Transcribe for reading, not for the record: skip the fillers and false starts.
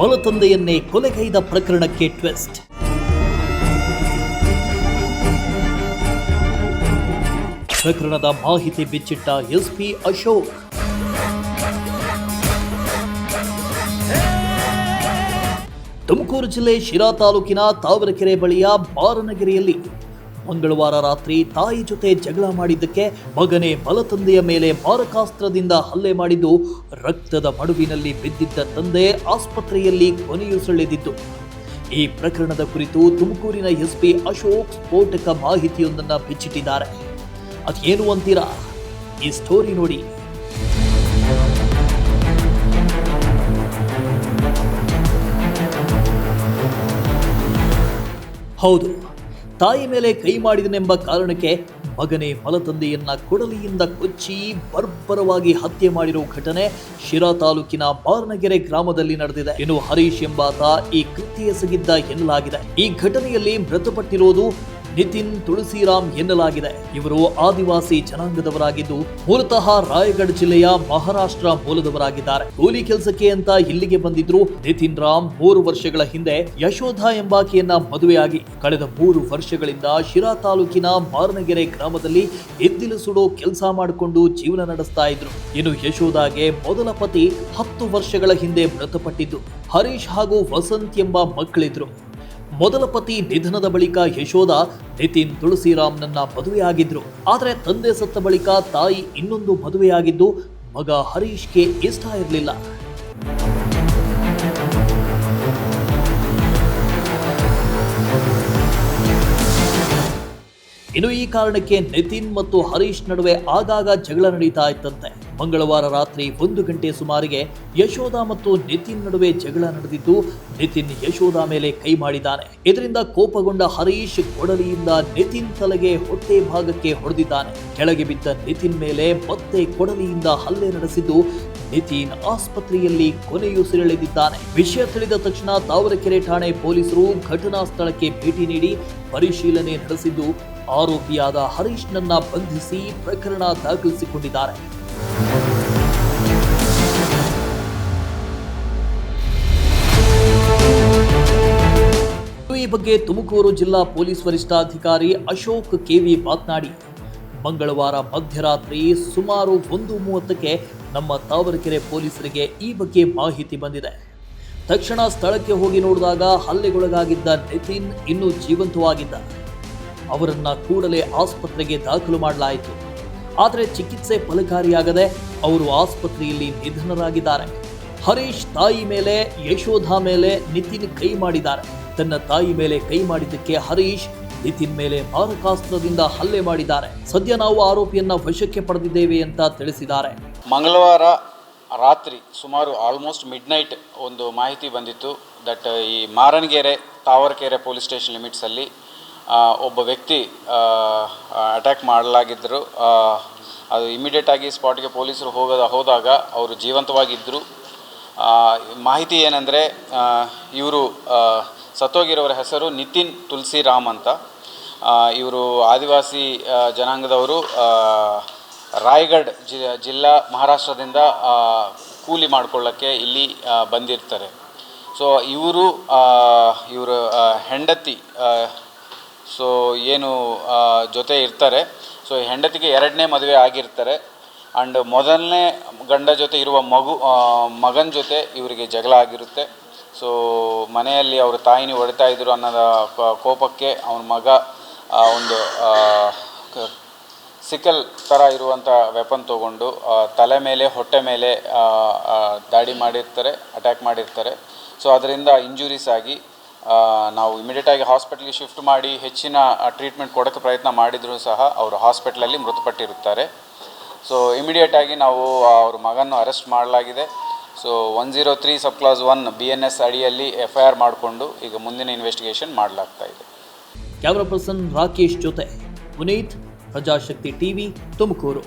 ಮಲತಂದೆಯನ್ನೇ ಕೊಲೆಗೈದ ಪ್ರಕರಣಕ್ಕೆ ಟ್ವಿಸ್ಟ್. ಪ್ರಕರಣದ ಮಾಹಿತಿ ಬಿಚ್ಚಿಟ್ಟ ಎಸ್ಪಿ ಅಶೋಕ್. ತುಮಕೂರು ಜಿಲ್ಲೆ ಶಿರಾ ತಾಲೂಕಿನ ತಾವರೆಕೆರೆ ಬಳಿಯ ಬಾರನಗೆರೆಯಲ್ಲಿ ಮಂಗಳವಾರ ರಾತ್ರಿ ತಾಯಿ ಜೊತೆ ಜಗಳ ಮಾಡಿದ್ದಕ್ಕೆ ಮಗನೇ ಮಲತಂದೆಯ ಮೇಲೆ ಮಾರಕಾಸ್ತ್ರದಿಂದ ಹಲ್ಲೆ ಮಾಡಿದ್ದು ರಕ್ತದ ಮಡುವಿನಲ್ಲಿ ಬಿದ್ದಿದ್ದ ತಂದೆ ಆಸ್ಪತ್ರೆಯಲ್ಲಿ ಕೊನೆಯುಸಿಳೆದಿದ್ದು. ಈ ಪ್ರಕರಣದ ಕುರಿತು ತುಮಕೂರಿನ ಎಸ್ಪಿ ಅಶೋಕ್ ಸ್ಫೋಟಕ ಮಾಹಿತಿಯೊಂದನ್ನು ಬಿಚ್ಚಿಟ್ಟಿದ್ದಾರೆ. ಅದೇನು ಅಂತೀರಾ? ಈ ಸ್ಟೋರಿ ನೋಡಿ. ಹೌದು, ತಾಯಿ ಮೇಲೆ ಕೈ ಮಾಡಿದನೆಂಬ ಕಾರಣಕ್ಕೆ ಮಗನೇ ಮಲತಂದೆಯನ್ನ ಕೊಡಲಿಯಿಂದ ಕೊಚ್ಚಿ ಬರ್ಬರವಾಗಿ ಹತ್ಯೆ ಮಾಡಿರುವ ಘಟನೆ ಶಿರಾ ತಾಲೂಕಿನ ಬಾರನಗೆರೆ ಗ್ರಾಮದಲ್ಲಿ ನಡೆದಿದೆ. ಇನ್ನು ಹರೀಶ್ ಎಂಬಾತ ಈ ಕೃತ್ಯ ಎಸಗಿದ್ದ ಎನ್ನಲಾಗಿದೆ. ಈ ಘಟನೆಯಲ್ಲಿ ಮೃತಪಟ್ಟಿರುವುದು ನಿತಿನ್ ತುಳಸಿರಾಮ್ ಎನ್ನಲಾಗಿದೆ. ಇವರು ಆದಿವಾಸಿ ಜನಾಂಗದವರಾಗಿದ್ದು ಮೂಲತಃ ರಾಯಗಢ ಜಿಲ್ಲೆಯ ಮಹಾರಾಷ್ಟ್ರ ಮೂಲದವರಾಗಿದ್ದಾರೆ. ಕೂಲಿ ಕೆಲಸಕ್ಕೆ ಅಂತ ಇಲ್ಲಿಗೆ ಬಂದಿದ್ರು ನಿತಿನ್ ರಾಮ್ 3 ವರ್ಷಗಳ ಹಿಂದೆ ಯಶೋಧ ಎಂಬಾಕೆಯನ್ನ ಮದುವೆಯಾಗಿ ಕಳೆದ 3 ವರ್ಷಗಳಿಂದ ಶಿರಾ ತಾಲೂಕಿನ ಬಾರನಗೆರೆ ಗ್ರಾಮದಲ್ಲಿ ಎದ್ದಿಲು ಸುಡೋ ಕೆಲಸ ಮಾಡಿಕೊಂಡು ಜೀವನ ನಡೆಸ್ತಾ ಇದ್ರು. ಇನ್ನು ಯಶೋಧಾಗೆ ಮೊದಲ ಪತಿ 10 ವರ್ಷಗಳ ಹಿಂದೆ ಮೃತಪಟ್ಟಿದ್ದು. ಹರೀಶ್ ಹಾಗೂ ವಸಂತ್ ಎಂಬ ಮಕ್ಕಳಿದ್ರು. ಮೊದಲ ಪತಿ ನಿಧನದ ಬಳಿಕ ಯಶೋಧ ನಿತಿನ್ ತುಳಸಿರಾಮ್ನನ್ನ ಮದುವೆಯಾಗಿದ್ರು. ಆದರೆ ತಂದೆ ಸತ್ತ ಬಳಿಕ ತಾಯಿ ಇನ್ನೊಂದು ಮದುವೆಯಾಗಿದ್ದು ಮಗ ಹರೀಶ್ಗೆ ಇಷ್ಟ ಇರಲಿಲ್ಲ. ಇನ್ನು ಈ ಕಾರಣಕ್ಕೆ ನಿತಿನ್ ಮತ್ತು ಹರೀಶ್ ನಡುವೆ ಆಗಾಗ ಜಗಳ ನಡೀತಾ ಇತ್ತಂತೆ. ಮಂಗಳವಾರ ರಾತ್ರಿ 1 ಗಂಟೆ ಸುಮಾರಿಗೆ ಯಶೋಧ ಮತ್ತು ನಿತಿನ್ ನಡುವೆ ಜಗಳ ನಡೆದಿದ್ದು ನಿತಿನ್ ಯಶೋಧ ಮೇಲೆ ಕೈ ಮಾಡಿದ್ದಾನೆ. ಇದರಿಂದ ಕೋಪಗೊಂಡ ಹರೀಶ್ ಕೊಡಲಿಯಿಂದ ನಿತಿನ್ ತಲೆಗೆ ಹೊಟ್ಟೆ ಭಾಗಕ್ಕೆ ಹೊಡೆದಿದ್ದಾನೆ. ಕೆಳಗೆ ಬಿದ್ದ ನಿತಿನ್ ಮೇಲೆ ಮತ್ತೆ ಕೊಡಲಿಯಿಂದ ಹಲ್ಲೆ ನಡೆಸಿದ್ದು ನಿತಿನ್ ಆಸ್ಪತ್ರೆಯಲ್ಲಿ ಕೊನೆಯುಸಿರೆಳೆದಿದ್ದಾನೆ. ವಿಷಯ ತಿಳಿದ ತಕ್ಷಣ ತಾವರೆಕೆರೆ ಠಾಣೆ ಪೊಲೀಸರು ಘಟನಾ ಸ್ಥಳಕ್ಕೆ ಭೇಟಿ ನೀಡಿ ಪರಿಶೀಲನೆ ನಡೆಸಿದ್ದು ಆರೋಪಿಯಾದ ಹರೀಶ್ನನ್ನ ಬಂಧಿಸಿ ಪ್ರಕರಣ ದಾಖಲಿಸಿಕೊಂಡಿದ್ದಾರೆ. ಈ ಬಗ್ಗೆ ತುಮಕೂರು ಜಿಲ್ಲಾ ಪೊಲೀಸ್ ವರಿಷ್ಠಾಧಿಕಾರಿ ಅಶೋಕ್ ಕೆವಿ ಮಾತನಾಡಿ, ಮಂಗಳವಾರ ಮಧ್ಯರಾತ್ರಿ ಸುಮಾರು 1:30ಕ್ಕೆ ನಮ್ಮ ತಾವರೆಕೆರೆ ಪೊಲೀಸರಿಗೆ ಈ ಬಗ್ಗೆ ಮಾಹಿತಿ ಬಂದಿದೆ. ತಕ್ಷಣ ಸ್ಥಳಕ್ಕೆ ಹೋಗಿ ನೋಡಿದಾಗ ಹಲ್ಲೆಗೊಳಗಾಗಿದ್ದ ನಿತಿನ್ ಇನ್ನೂ ಜೀವಂತವಾಗಿದ್ದ. ಅವರನ್ನ ಕೂಡಲೇ ಆಸ್ಪತ್ರೆಗೆ ದಾಖಲು ಮಾಡಲಾಯಿತು. ಆದರೆ ಚಿಕಿತ್ಸೆ ಫಲಕಾರಿಯಾಗದೆ ಅವರು ಆಸ್ಪತ್ರೆಯಲ್ಲಿ ನಿಧನರಾಗಿದ್ದಾರೆ. ಹರೀಶ್ ತಾಯಿ ಮೇಲೆ ಯಶೋಧ ಮೇಲೆ ನಿತಿನ್ ಕೈ ಮಾಡಿದ್ದಾರೆ. ತನ್ನ ತಾಯಿ ಮೇಲೆ ಕೈ ಮಾಡಿದ್ದಕ್ಕೆ ಹರೀಶ್ ನಿತಿನ್ ಮೇಲೆ ಮಾರಕಾಸ್ತ್ರದಿಂದ ಹಲ್ಲೆ ಮಾಡಿದ್ದಾರೆ. ಸದ್ಯ ನಾವು ಆರೋಪಿಯನ್ನ ವಶಕ್ಕೆ ಪಡೆದಿದ್ದೇವೆ ಅಂತ ತಿಳಿಸಿದ್ದಾರೆ. ಮಂಗಳವಾರ ರಾತ್ರಿ ಸುಮಾರು ಆಲ್ಮೋಸ್ಟ್ ಮಿಡ್ನೈಟ್ ಒಂದು ಮಾಹಿತಿ ಬಂದಿತ್ತು ದಟ್ ಈ ಮಾರನಗೆರೆ ತಾವರೆಕೆರೆ ಪೊಲೀಸ್ ಸ್ಟೇಷನ್ ಲಿಮಿಟ್ಸಲ್ಲಿ ಒಬ್ಬ ವ್ಯಕ್ತಿ ಅಟ್ಯಾಕ್ ಮಾಡಲಾಗಿದ್ದರು. ಅದು ಇಮಿಡಿಯೇಟಾಗಿ ಸ್ಪಾಟ್ಗೆ ಪೊಲೀಸರು ಹೋದಾಗ ಅವರು ಜೀವಂತವಾಗಿದ್ದರು. ಮಾಹಿತಿ ಏನಂದರೆ ಇವರು ಸತ್ತೋಗಿರೋರ ಹೆಸರು ನಿತಿನ್ ತುಳಸಿರಾಮ್ ಅಂತ. ಇವರು ಆದಿವಾಸಿ ಜನಾಂಗದವರು. ರಾಯಗಢ ಜಿಲ್ಲಾ ಮಹಾರಾಷ್ಟ್ರದಿಂದ ಕೂಲಿ ಮಾಡಿಕೊಳ್ಳೋಕ್ಕೆ ಇಲ್ಲಿ ಬಂದಿರ್ತಾರೆ. ಸೊ ಇವರು ಹೆಂಡತಿ ಏನು ಜೊತೆ ಇರ್ತಾರೆ. ಸೊ ಹೆಂಡತಿಗೆ 2ನೇ ಮದುವೆ ಆಗಿರ್ತಾರೆ. ಆ್ಯಂಡ್ ಮೊದಲನೇ ಗಂಡ ಜೊತೆ ಇರುವ ಮಗನ ಜೊತೆ ಇವರಿಗೆ ಜಗಳ ಆಗಿರುತ್ತೆ. ಸೊ ಮನೆಯಲ್ಲಿ ಅವರು ತಾಯಿನಿ ಹೊಡಿತಾ ಇದ್ರು ಅನ್ನೋದ ಕೋಪಕ್ಕೆ ಅವನ ಮಗ ಒಂದು ಸಿಕಲ್ ಥರ ಇರುವಂಥ ವೆಪನ್ ತೊಗೊಂಡು ತಲೆ ಮೇಲೆ ಹೊಟ್ಟೆ ಮೇಲೆ ದಾಳಿ ಮಾಡಿರ್ತಾರೆ, ಅಟ್ಯಾಕ್ ಮಾಡಿರ್ತಾರೆ. ಸೊ ಅದರಿಂದ ಇಂಜುರೀಸ್ ಆಗಿ ನಾವು ಇಮಿಡಿಯೇಟಾಗಿ ಹಾಸ್ಪಿಟ್ಲಿಗೆ ಶಿಫ್ಟ್ ಮಾಡಿ ಹೆಚ್ಚಿನ ಟ್ರೀಟ್ಮೆಂಟ್ ಕೊಡೋಕ್ಕೆ ಪ್ರಯತ್ನ ಮಾಡಿದರೂ ಸಹ ಅವರು ಹಾಸ್ಪಿಟ್ಲಲ್ಲಿ ಮೃತಪಟ್ಟಿರುತ್ತಾರೆ. ಸೊ ಇಮಿಡಿಯೇಟಾಗಿ ನಾವು ಅವ್ರ ಮಗನ್ನು ಅರೆಸ್ಟ್ ಮಾಡಲಾಗಿದೆ. ಸೊ 103 ಸಬ್ ಕ್ಲಾಸ್ 1 BNS ಅಡಿಯಲ್ಲಿ FIR ಮಾಡಿಕೊಂಡು ಈಗ ಮುಂದಿನ ಇನ್ವೆಸ್ಟಿಗೇಷನ್ ಮಾಡಲಾಗ್ತಾ ಇದೆ. ಕ್ಯಾಮರಾ ಪರ್ಸನ್ ರಾಕೇಶ್ ಜೊತೆ ಪುನೀತ್, ಪ್ರಜಾಶಕ್ತಿ ಟಿವಿ, ತುಮಕೂರು.